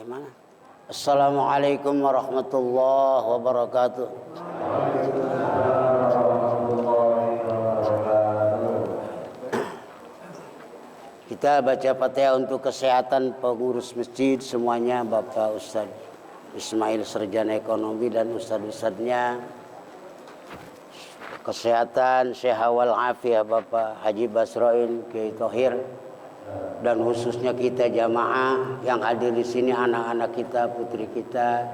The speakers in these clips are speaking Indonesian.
mana? Assalamualaikum warahmatullahi wabarakatuh. Kita baca Fatihah untuk kesehatan pengurus masjid semuanya, Bapak Ustaz Ismail Sarjana Ekonomi dan Ustaz-Ustaznya. Kesehatan sehat wal afiat Bapak Haji Basroin Kiai Thohir, dan khususnya kita jamaah yang hadir di sini, anak-anak kita, putri kita.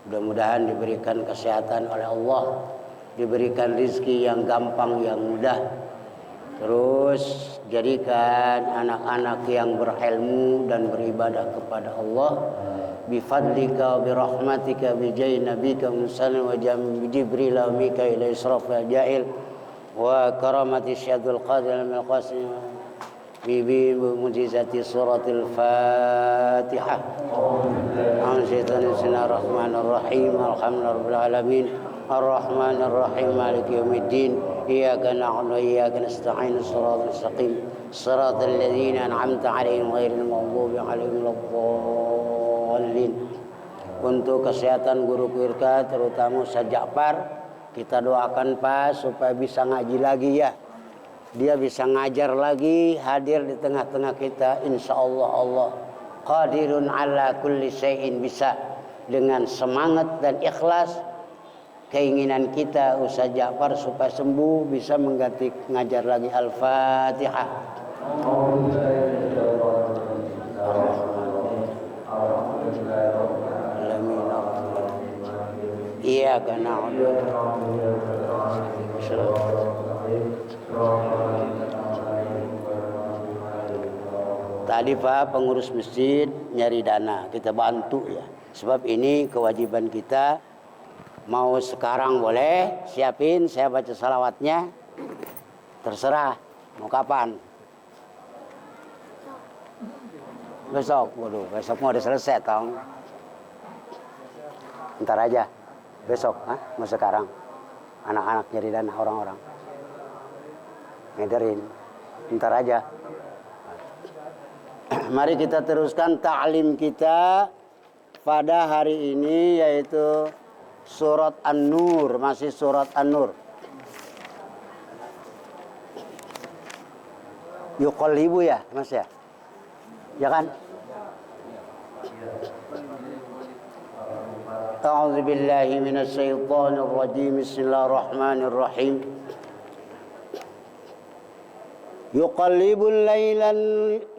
Mudah-mudahan diberikan kesehatan oleh Allah, diberikan rezeki yang gampang, yang mudah. Terus jadikan anak-anak yang berilmu dan beribadah kepada Allah. Bifadlika wa birahmatika bijai nabika musallim wa jam Jibril wa Mikail Israf wa Jail wa karamati syadul qadir min qasim bibi mujizati suratul Fatihah. Bismillahirrahmanirrahim. Alhamdulillahirabbil alamin. Ar-Rahmanir-Rahim. Maliki yaumiddin. Iyyaka na'budu wa iyyaka nasta'in. Shiratal mustaqim. Shiratal ladzina an'amta 'alaihim ghairil maghdubi 'alaihim waladdallin. Untuk kesehatan guru kita, terutama Ustaz Ja'far, kita doakan Pak supaya bisa ngaji lagi ya. Dia bisa ngajar lagi, hadir di tengah-tengah kita. Insyaallah Allah qadirun ala kulli syai'in, bisa dengan semangat dan ikhlas. Keinginan kita Ustaz Ja'far supaya sembuh, bisa mengganti ngajar lagi. Al-Fatihah. Iyyaka na'budu. Tadi Pak pengurus masjid nyari dana, kita bantu ya. Sebab ini kewajiban kita. Mau sekarang boleh, siapin, saya baca salawatnya. Terserah, mau kapan? Besok, waduh, besok mau udah selesai tong. Ntar aja, besok, mau sekarang. Anak-anak nyari dana, orang-orang ngederin, ntar aja. Mari kita teruskan ta'lim kita pada hari ini, yaitu Surat An-Nur, masih Surat An-Nur. Yuqallibu ya, Mas ya? Ya kan? A'udzu billahi minasy syaithanir rajim. Bismillahirrahmanirrahim.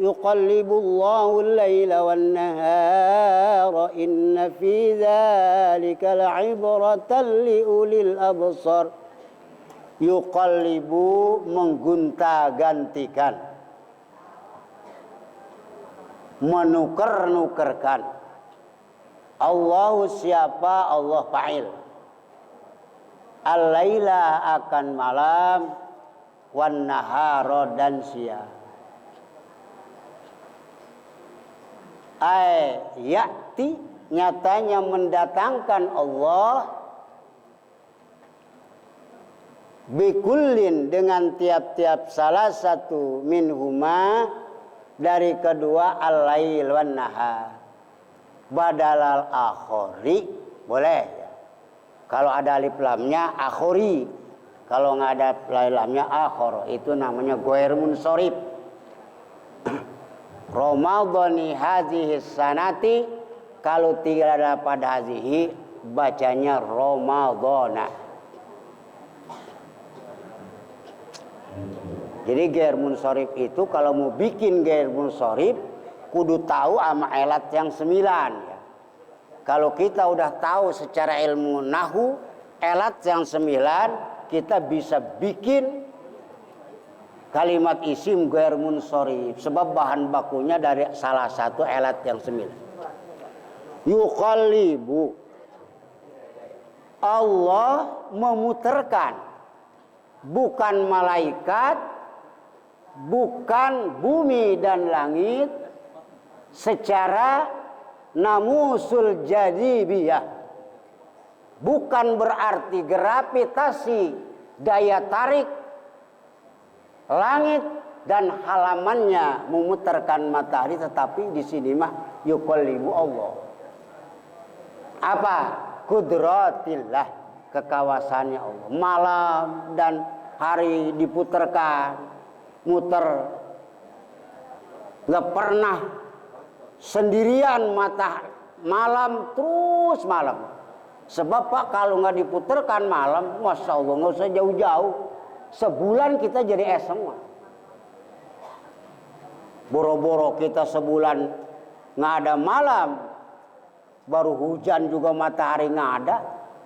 Yuqallibullahu al-laila wan-nahara inna fi dzalika la'ibratan liulil absar. Yuqallibu, menggonta-gantikan, menukar-nukarkan. Allahu, siapa? Allah fa'il. Al-laila, akan malam, wan nahara, dan siang. Ya'ti, nyatanya mendatangkan Allah, bikullin, dengan tiap-tiap salah satu, minhuma, dari kedua, al-lail wan nahar, badalal akhori, boleh ya. Kalau ada alif lamnya akhori, kalau nggak ada lamnya akhor, itu namanya ghair munsharif. Ramadhani hazihi sanati, kalau tidak ada pada hazihi, bacanya Ramadhana. Jadi ghair munsharif itu kalau mau bikin ghair munsharif kudu tahu sama elat yang 9 ya. Kalau kita udah tahu secara ilmu nahu elat yang 9, kita bisa bikin kalimat isim ghair munsharif, sebab bahan bakunya dari salah satu elat yang 9. Yuqallibu, Allah memutarkan, bukan malaikat, bukan bumi dan langit, secara namusul jadibiyah, bukan berarti gravitasi, daya tarik langit dan halamannya memutarkan matahari, tetapi di sini mah yuqallibu Allah. Apa? Qudratillah, kekawasannya Allah. Malam dan hari diputarkan, muter. Nggak pernah sendirian malam terus malam. Sebab Pak, kalau nggak diputarkan malam, masya Allah, nggak usah jauh-jauh, sebulan kita jadi es semua. Boro-boro kita sebulan nggak ada malam, baru hujan juga matahari nggak ada.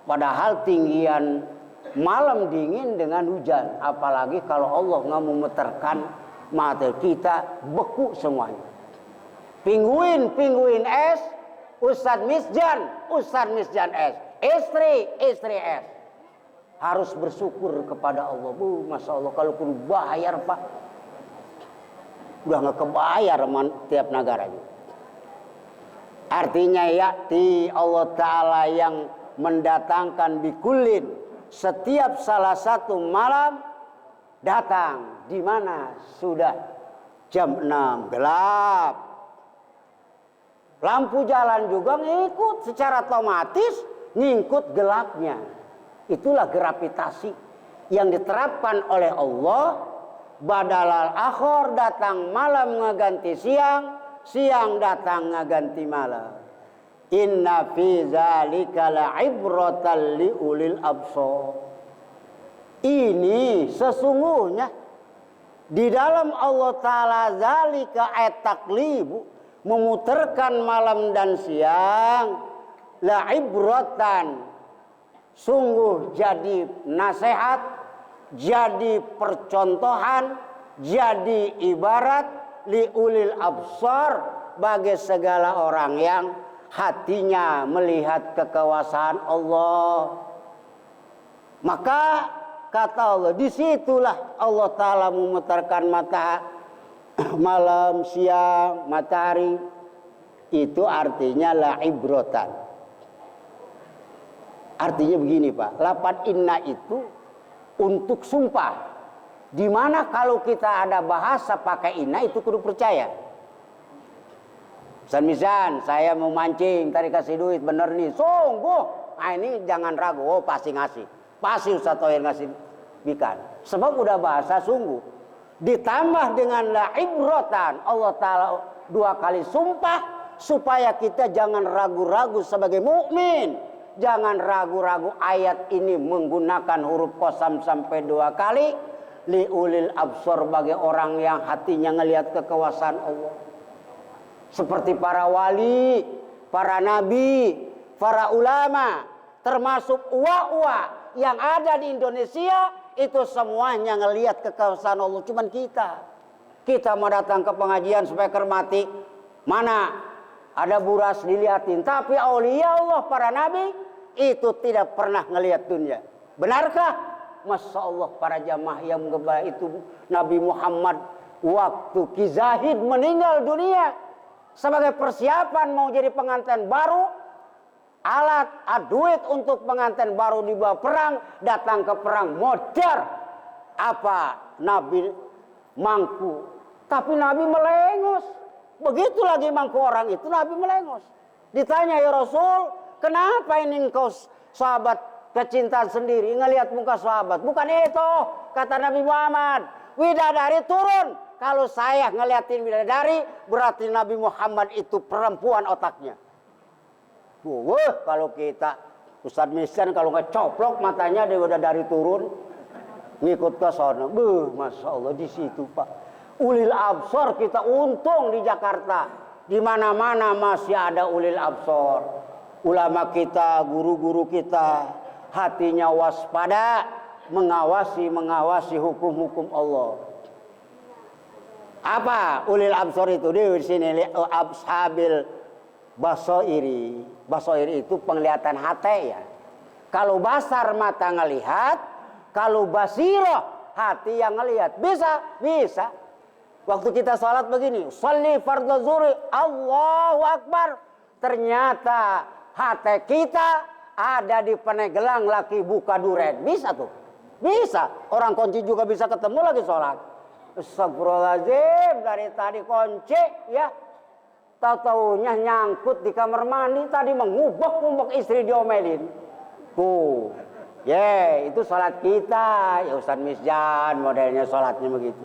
Padahal tinggian malam dingin dengan hujan. Apalagi kalau Allah nggak memutarkan mata kita, beku semuanya. Pinguin es, Ustadz Misjan es, istri es. Harus bersyukur kepada Allah. Masya Allah, kalau pun bayar Pak, udah nggak kebayar tiap negaranya. Artinya yakti Allah Ta'ala yang mendatangkan bikulin, setiap salah satu malam datang. Di mana? Sudah jam 6 gelap. Lampu jalan juga ngikut secara otomatis, ngikut gelapnya. Itulah gravitasi yang diterapkan oleh Allah. Badalal akhir, datang malam ngeganti siang, siang datang ngeganti malam. Inna fi zalika la'ibratan liulil absar. Ini sesungguhnya di dalam Allah Ta'ala zalika at-taqlibu, memutarkan malam dan siang, la'ibratan, sungguh jadi nasihat, jadi percontohan, jadi ibarat liulil absar, bagi segala orang yang hatinya melihat kekuasaan Allah. Maka kata Allah, disitulah Allah Ta'ala memutarkan malam, siang, matahari. Itu artinya la'ibratan. Artinya begini Pak, lapan inna itu untuk sumpah. Dimana kalau kita ada bahasa pakai inna, itu kudu percaya. Misalnya saya mau mancing, tadi kasih duit, bener nih, sungguh. Nah ini jangan ragu, oh pasti ngasih. Pasti Ustaz Thohir ngasih ikan. Sebab udah bahasa sungguh. Ditambah dengan la'ibratan, Allah Ta'ala 2 kali sumpah, supaya kita jangan ragu-ragu sebagai mukmin. Jangan ragu-ragu, ayat ini menggunakan huruf qasam sampai 2 kali. Liulil absar, bagi orang yang hatinya ngelihat kekuasaan Allah. Seperti para wali, para nabi, para ulama, termasuk uwa-uwa yang ada di Indonesia, itu semuanya ngelihat kekuasaan Allah. Cuman kita mau datang ke pengajian supaya kermati, mana ada buras dilihatin. Tapi aulia Allah, para nabi, itu tidak pernah ngelihat dunia. Benarkah? Masya Allah, para jamaah yang menggembala itu, Nabi Muhammad waktu Ki Zahid meninggal dunia, sebagai persiapan mau jadi pengantin baru, alat duit untuk pengantin baru dibawa perang, datang ke perang modar. Apa? Nabi mangku, tapi Nabi melengos. Begitu lagi mangku orang itu, Nabi melengos. Ditanya, ya Rasul, kenapa ini engkau sahabat kecintaan sendiri ngelihat muka sahabat? Bukan itu, kata Nabi Muhammad, widadari turun. Kalau saya ngeliatin widadari, berarti Nabi Muhammad itu perempuan otaknya. Kalau kita Ustadz Misyan kalau nggak coplok matanya dia udah dari turun, ngikut ke sana. Masya Allah, di situ Pak. Ulil absar kita untung di Jakarta. Di mana-mana masih ada ulil absar. Ulama kita, guru-guru kita, hatinya waspada, mengawasi hukum-hukum Allah. Apa ulil absar itu? Di sini absabil basoiri. Basoiri itu penglihatan hati ya. Kalau basar mata ngelihat, kalau basiroh hati yang ngelihat. Bisa. Waktu kita sholat begini, sholli fardhu zuhri, Allahu Akbar. Ternyata hati kita ada di Peneglang laki buka duren. Bisa tuh. Bisa. Orang kunci juga bisa ketemu lagi sholat. Astagfirullahaladzim, dari tadi kunci ya. Tahu-taunya nyangkut di kamar mandi, tadi mengubek-ubek istri diomelin. Itu sholat kita. Ya Ustaz Misjan modelnya sholatnya begitu.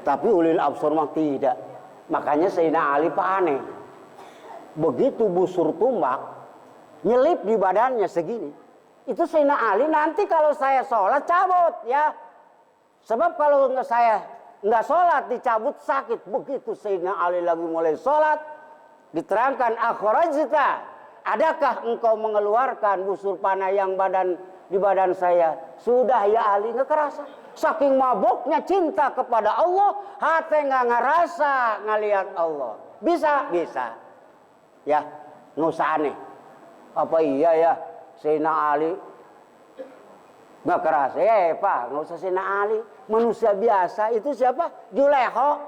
Tapi ulil absar mah tidak. Makanya Sayyidina Ali Pak aneh. Begitu busur tumbak, nyelip di badannya segini. Itu Sayyidina Ali nanti kalau saya sholat cabut ya. Sebab kalau saya nggak sholat dicabut sakit. Begitu Sayyidina Ali lagi mulai sholat, diterangkan akhrajta, adakah engkau mengeluarkan busur panah yang di badan saya? Sudah ya Ali, nggak kerasa. Saking mabuknya cinta kepada Allah, hati nggak ngerasa ngelihat Allah. Bisa. Ya, nggak usah aneh. Apa iya ya Sayyidina Ali nggak kerasa? Pak, nggak usah Sayyidina Ali. Manusia biasa itu siapa? Juleha.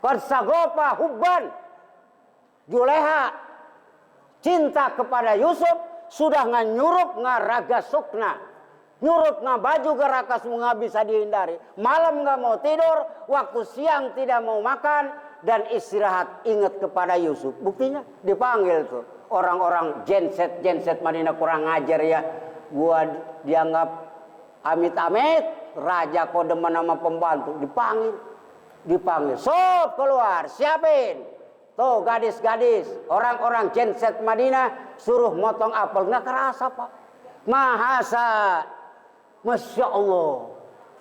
Qad sagopa hubban. Juleha cinta kepada Yusuf sudah nganyurup ngaraga sukna. Nyurup baju gerakas nggak bisa dihindari. Malam nggak mau tidur, waktu siang tidak mau makan dan istirahat ingat kepada Yusuf. Buktinya dipanggil tuh orang-orang genset Madinah kurang ngajar ya. Gua dianggap amit-amit raja kode nama pembantu, dipanggil. Sob keluar, siapin. Tuh gadis-gadis, orang-orang genset Madinah suruh motong apel, nggak kerasa Pak. Mahasa. Masya Allah,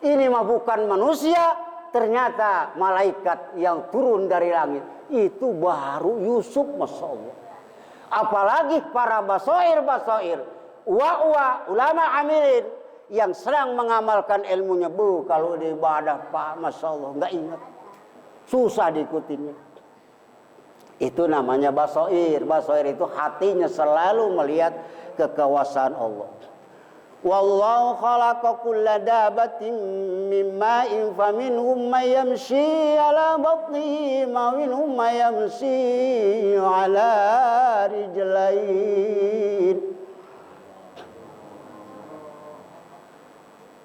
ini mah bukan manusia, ternyata malaikat yang turun dari langit. Itu baru Yusuf, Masya Allah. Apalagi para basoir, ulama amilin, yang sedang mengamalkan ilmunya. Kalau di ibadah Pak, Masya Allah, nggak ingat. Susah diikutinya. Itu namanya basoir. Basoir itu hatinya selalu melihat kekuasaan Allah. Wallahu khalaqa kulla dabatin min ma'in faminhum may yamshi 'ala batnihi wa minhum may yamshi 'ala rijlain.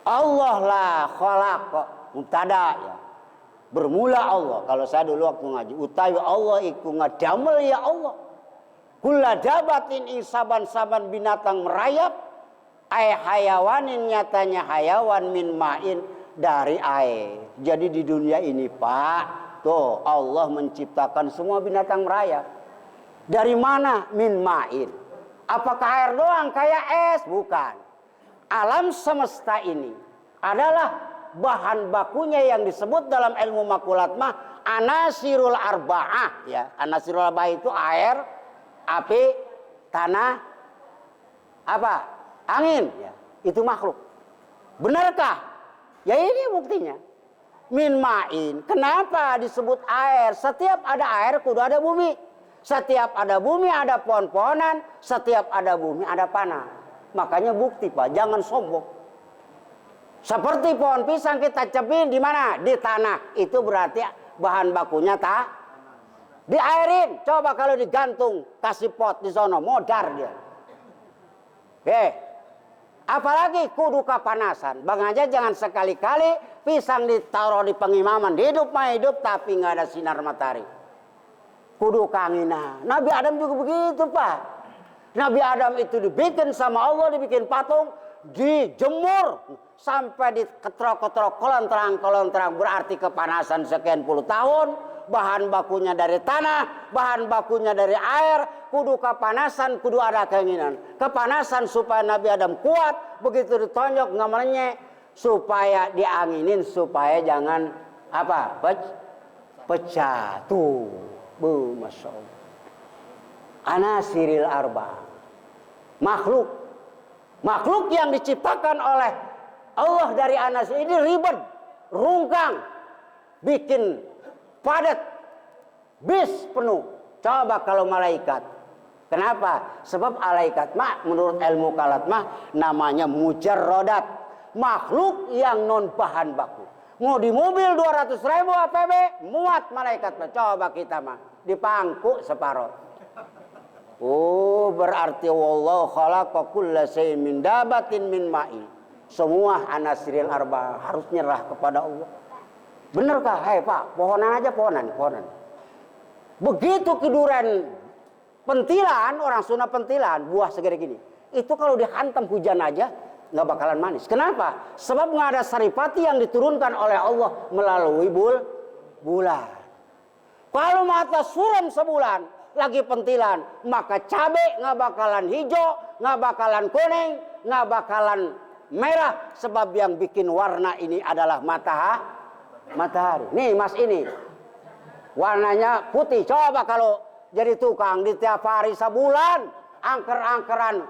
Allah lah khalaqa mubtada ya. Bermula Allah. Kalau saya dulu waktu ngaji, utawi Allah iku ngadamel ya Allah. Kulla dabatin isaban-saban binatang merayap. Hayawanin nyatanya hayawan min ma'in dari air. Jadi di dunia ini Pak, tuh Allah menciptakan semua binatang merayap. Dari mana? Min ma'in. Apakah air doang kayak es? Bukan. Alam semesta ini adalah bahan bakunya yang disebut dalam ilmu makulat mah anasirul arba'ah ya. Anasirul arba'ah itu air, api, tanah, apa? Angin, ya, itu makhluk. Benarkah? Ya ini buktinya. Min ma'in. Kenapa disebut air? Setiap ada air kudu ada bumi. Setiap ada bumi ada pohon-pohonan. Setiap ada bumi ada panah. Makanya bukti Pak, jangan sombong. Seperti pohon pisang kita cebin di mana? Di tanah. Itu berarti bahan bakunya tak diairin. Coba kalau digantung kasih pot di sono, modar dia. Apalagi kudu kepanasan. Bang aja jangan sekali-kali pisang ditaruh di pengimaman. Hidup mah hidup tapi nggak ada sinar matahari. Kudu kanginan. Nabi Adam juga begitu Pak. Nabi Adam itu dibikin sama Allah, dibikin patung, dijemur sampai di ketrok-ketrok kolon-terang berarti kepanasan sekian puluh tahun. Bahan bakunya dari tanah, bahan bakunya dari air, kudu kepanasan, kudu ada keinginan. Kepanasan supaya Nabi Adam kuat, begitu ditonjok namanya supaya dianginin supaya jangan apa? Pecah. Tuh, Masya Allah. Anasiril arba. Makhluk yang diciptakan oleh Allah dari anasir ini ribet, rungkang, bikin padat, bis penuh. Coba kalau malaikat. Kenapa? Sebab malaikat mah menurut ilmu kalat mah namanya mujarrodat. Makhluk yang non bahan baku. Mau di mobil 200.000 APB muat malaikat mah. Coba kita mah dipangku separuh. Oh berarti wallahu khalaqa kulla shay'in min dabatin min ma'in. Semua anasiril arba harus nyerah kepada Allah. Benarkah? Hei Pak, pohonan aja pohonan. Begitu keduren pentilan, orang Sunda pentilan, buah segede gini. Itu kalau dihantam hujan aja nggak bakalan manis. Kenapa? Sebab nggak ada saripati yang diturunkan oleh Allah melalui bulan. Kalau mata suram sebulan lagi pentilan, maka cabai nggak bakalan hijau, nggak bakalan kuning, nggak bakalan merah. Sebab yang bikin warna ini adalah matahari. Nih Mas ini warnanya putih. Coba kalau jadi tukang di tiap hari sebulan angker-angkeran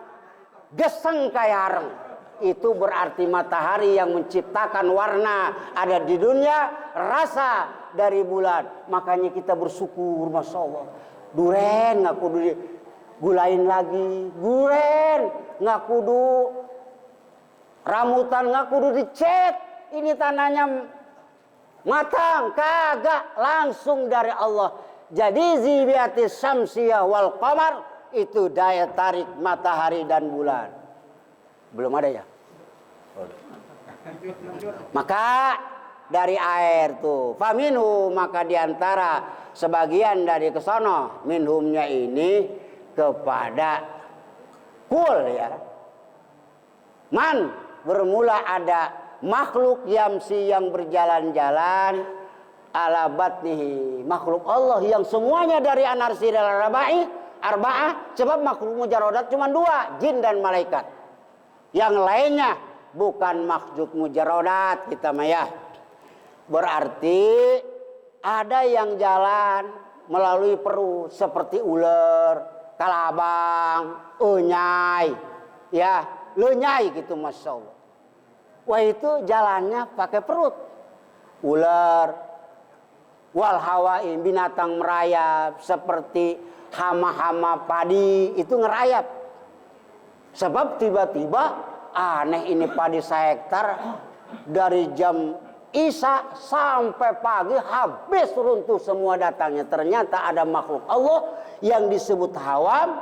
geseng kayak areng. Itu berarti matahari yang menciptakan warna ada di dunia, rasa dari bulan. Makanya kita bersyukur, Masya Allah. Duren nggak kudu digulain lagi, duren nggak kudu ramutan, nggak kudu dicet. Ini tanahnya matang, kagak, langsung dari Allah. Jadi zibiatis syamsiyah wal qamar itu daya tarik matahari dan bulan. Belum ada ya? Maka dari air tuh faminhu, maka diantara sebagian dari kesono minhumnya ini kepada kul ya. Man bermula ada makhluk yamsi yang berjalan-jalan ala batnihi, makhluk Allah yang semuanya dari anarsi dan arba'ah. Sebab makhluk mujarodat cuma dua, jin dan malaikat. Yang lainnya bukan makhluk mujarodat kita maya. Berarti ada yang jalan melalui perut seperti ular, kalabang, unyai, ya, lenyai gitu, Masya Allah. Wah itu jalannya pakai perut. Ular, wal hawain, binatang merayap seperti hama-hama padi itu ngerayap. Sebab tiba-tiba aneh ini padi sehektar dari jam Isya sampai pagi habis runtuh semua datangnya. Ternyata ada makhluk Allah yang disebut hawam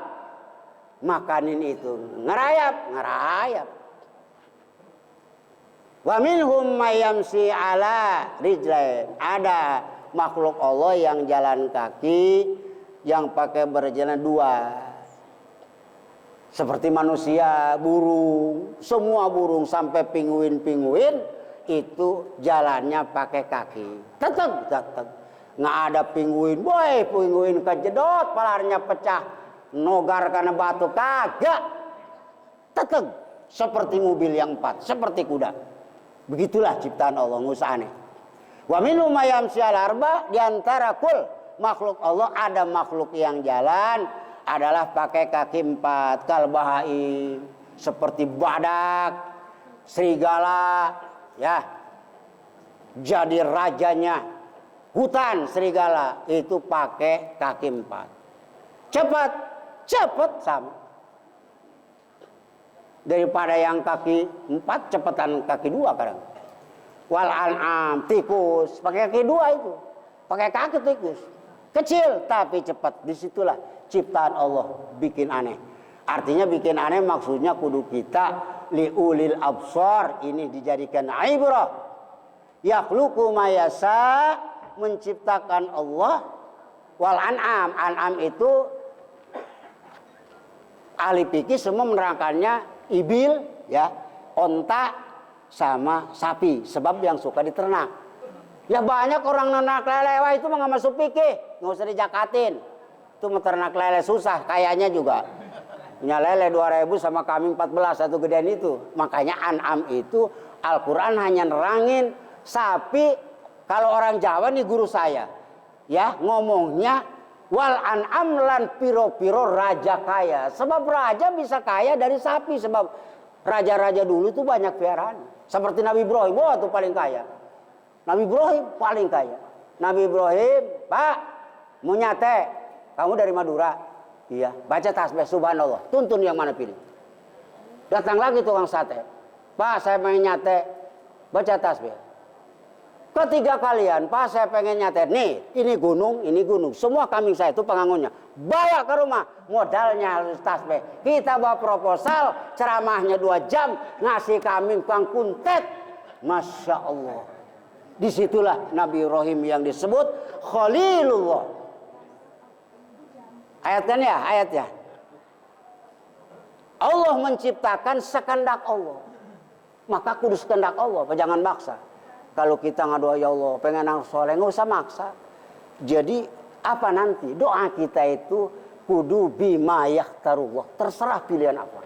makanin itu ngerayap. Wa minhum mayamsi ala rijlain. Ada makhluk Allah yang jalan kaki, yang pakai berjalan dua. Seperti manusia, burung, semua burung sampai pinguin itu jalannya pakai kaki. Tetep. Nggak ada pinguin, pinguin kejedot, palarnya pecah, nogar karena batu, kagak. Tetep seperti mobil yang 4, seperti kuda. Begitulah ciptaan Allah, nggak usah aneh. Wa minhum mayamsi ala arba, diantara kul makhluk Allah ada makhluk yang jalan adalah pakai kaki 4, kalbahai seperti badak, serigala, ya. Jadi rajanya hutan serigala itu pakai kaki 4. Cepat sama. Daripada yang kaki 4 cepetan kaki 2 kadang. Wal an'am, tikus pakai kaki 2 itu. Pakai kaki tikus. Kecil tapi cepat. Disitulah ciptaan Allah bikin aneh. Artinya bikin aneh maksudnya kudu kita liulil absar ini dijadikan ibrah. Yakhluqu ma yasha, menciptakan Allah. Wal an'am itu ahli fikih semua menerangkannya ibil ya, onta sama sapi, sebab yang suka diternak. Ya banyak orang ternak lele, wah itu mah nggak masuk fikih, nggak usah dijakatin. Itu ternak lele susah, kayaknya juga. Punya lele 2000 sama kami 14 satu gedean itu. Makanya an'am itu Al-Quran hanya nerangin sapi. Kalau orang Jawa nih guru saya, ya ngomongnya wal an'am lan piro-piro raja kaya. Sebab raja bisa kaya dari sapi, sebab raja-raja dulu tuh banyak piaraan. Seperti Nabi Ibrahim, wah tuh paling kaya. Nabi Ibrahim paling kaya. Nabi Ibrahim, Pak, mau nyate, kamu dari Madura? Iya, baca tasbih subhanallah. Tuntun yang mana pilih. Datang lagi tukang sate. Pak, saya mau nyate, baca tasbih. Ketiga kalian, Pak saya pengen nyatet. Nih, ini gunung. Semua kambing saya itu pengangunnya. Bawa ke rumah. Modalnya harus tasbih. Kita bawa proposal, ceramahnya 2 jam. Ngasih kambing Bang Kuntet. Masya Allah. Disitulah Nabi Ibrahim yang disebut Khalilullah. Ayatnya. Allah menciptakan sekehendak Allah. Maka kudus kehendak Allah. Jangan maksa. Kalau kita ngadoa ya Allah pengen anak soleh, nggak usah maksa. Jadi apa nanti doa kita itu kudu bima yakhtarullah. Terserah pilihan apa.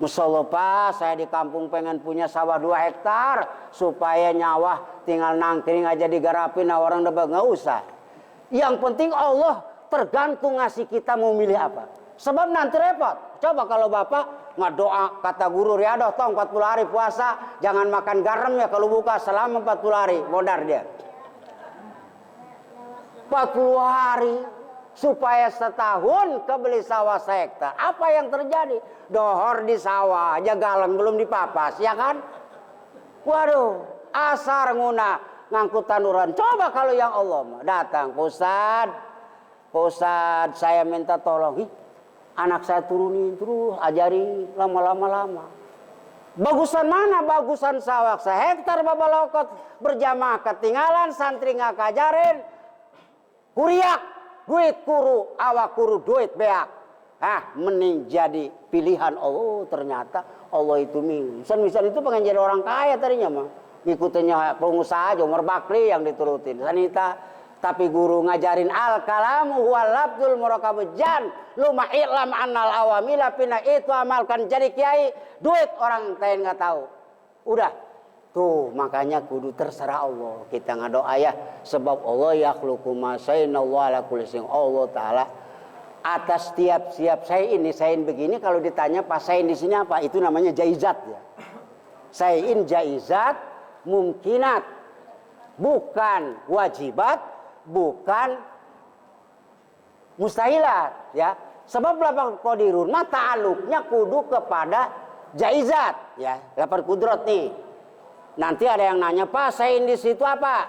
Musyaallah Pak, saya di kampung pengen punya sawah 2 hektar supaya nyawa tinggal nangkring aja digarapin, orang debak nggak usah. Yang penting Allah tergantung ngasih kita mau milih apa. Sebab nanti repot. Coba kalau Bapak ngadoa kata guru Riyadhah tong 40 hari puasa, jangan makan garam ya kalau buka selama 40 hari, modar dia. 40 hari supaya setahun kebeli sawah sehektar. Apa yang terjadi? Dohor di sawah aja galang belum dipapas, ya kan? Waduh, asar nguna ngangkut tanduran. Coba kalau yang Allah datang, Ustaz, saya minta tolong. Anak saya turunin terus, ajari lama. Bagusan mana? Bagusan sawah sehektar babalokot berjamaah ketinggalan, santri nggak kajarin, kuriak, duit kuru, awak kuru, duit beak. Mending jadi pilihan Allah. Ternyata Allah itu misal itu pengen jadi orang kaya tadinya mah. Ngikutinnya pengusaha aja, Umar Bakri yang diturutin. Sanita. Tapi guru ngajarin al-kalamu huwal labdul murakabujan. Lu ma'ilam annal awamila pina itu amalkan jadi kiai. Duit orang lain nggak tahu. Udah. Tuh makanya kudu terserah Allah. Kita ngadoa ya. Sebab Allah yakhluqu ma sya'allahu ala kulli syai'in. Allah Ta'ala atas siap sayin begini. Kalau ditanya pas sayin di sini apa? Itu namanya jaizat ya. Sayin jaizat mungkinat. Bukan wajibat. Bukan mustahilat ya. Sebab lapar qadirun ta'alluqnya kudu kepada jaizat ya. Lapar kudrat nih. Nanti ada yang nanya, "Pak, sayin di situ apa?"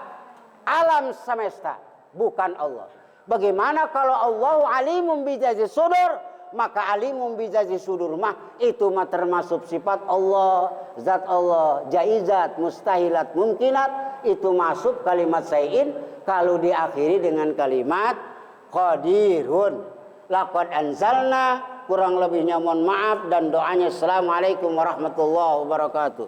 Alam semesta, bukan Allah. Bagaimana kalau Allah alimun bijazi sudur? Maka alimun bijazi sudur mah itu mah termasuk sifat Allah, zat Allah, jaizat, mustahilat, mungkinat itu masuk kalimat sayin. Kalau diakhiri dengan kalimat qadirun. Laqad anzalna, kurang lebihnya mohon maaf dan doanya. Assalamualaikum warahmatullahi wabarakatuh.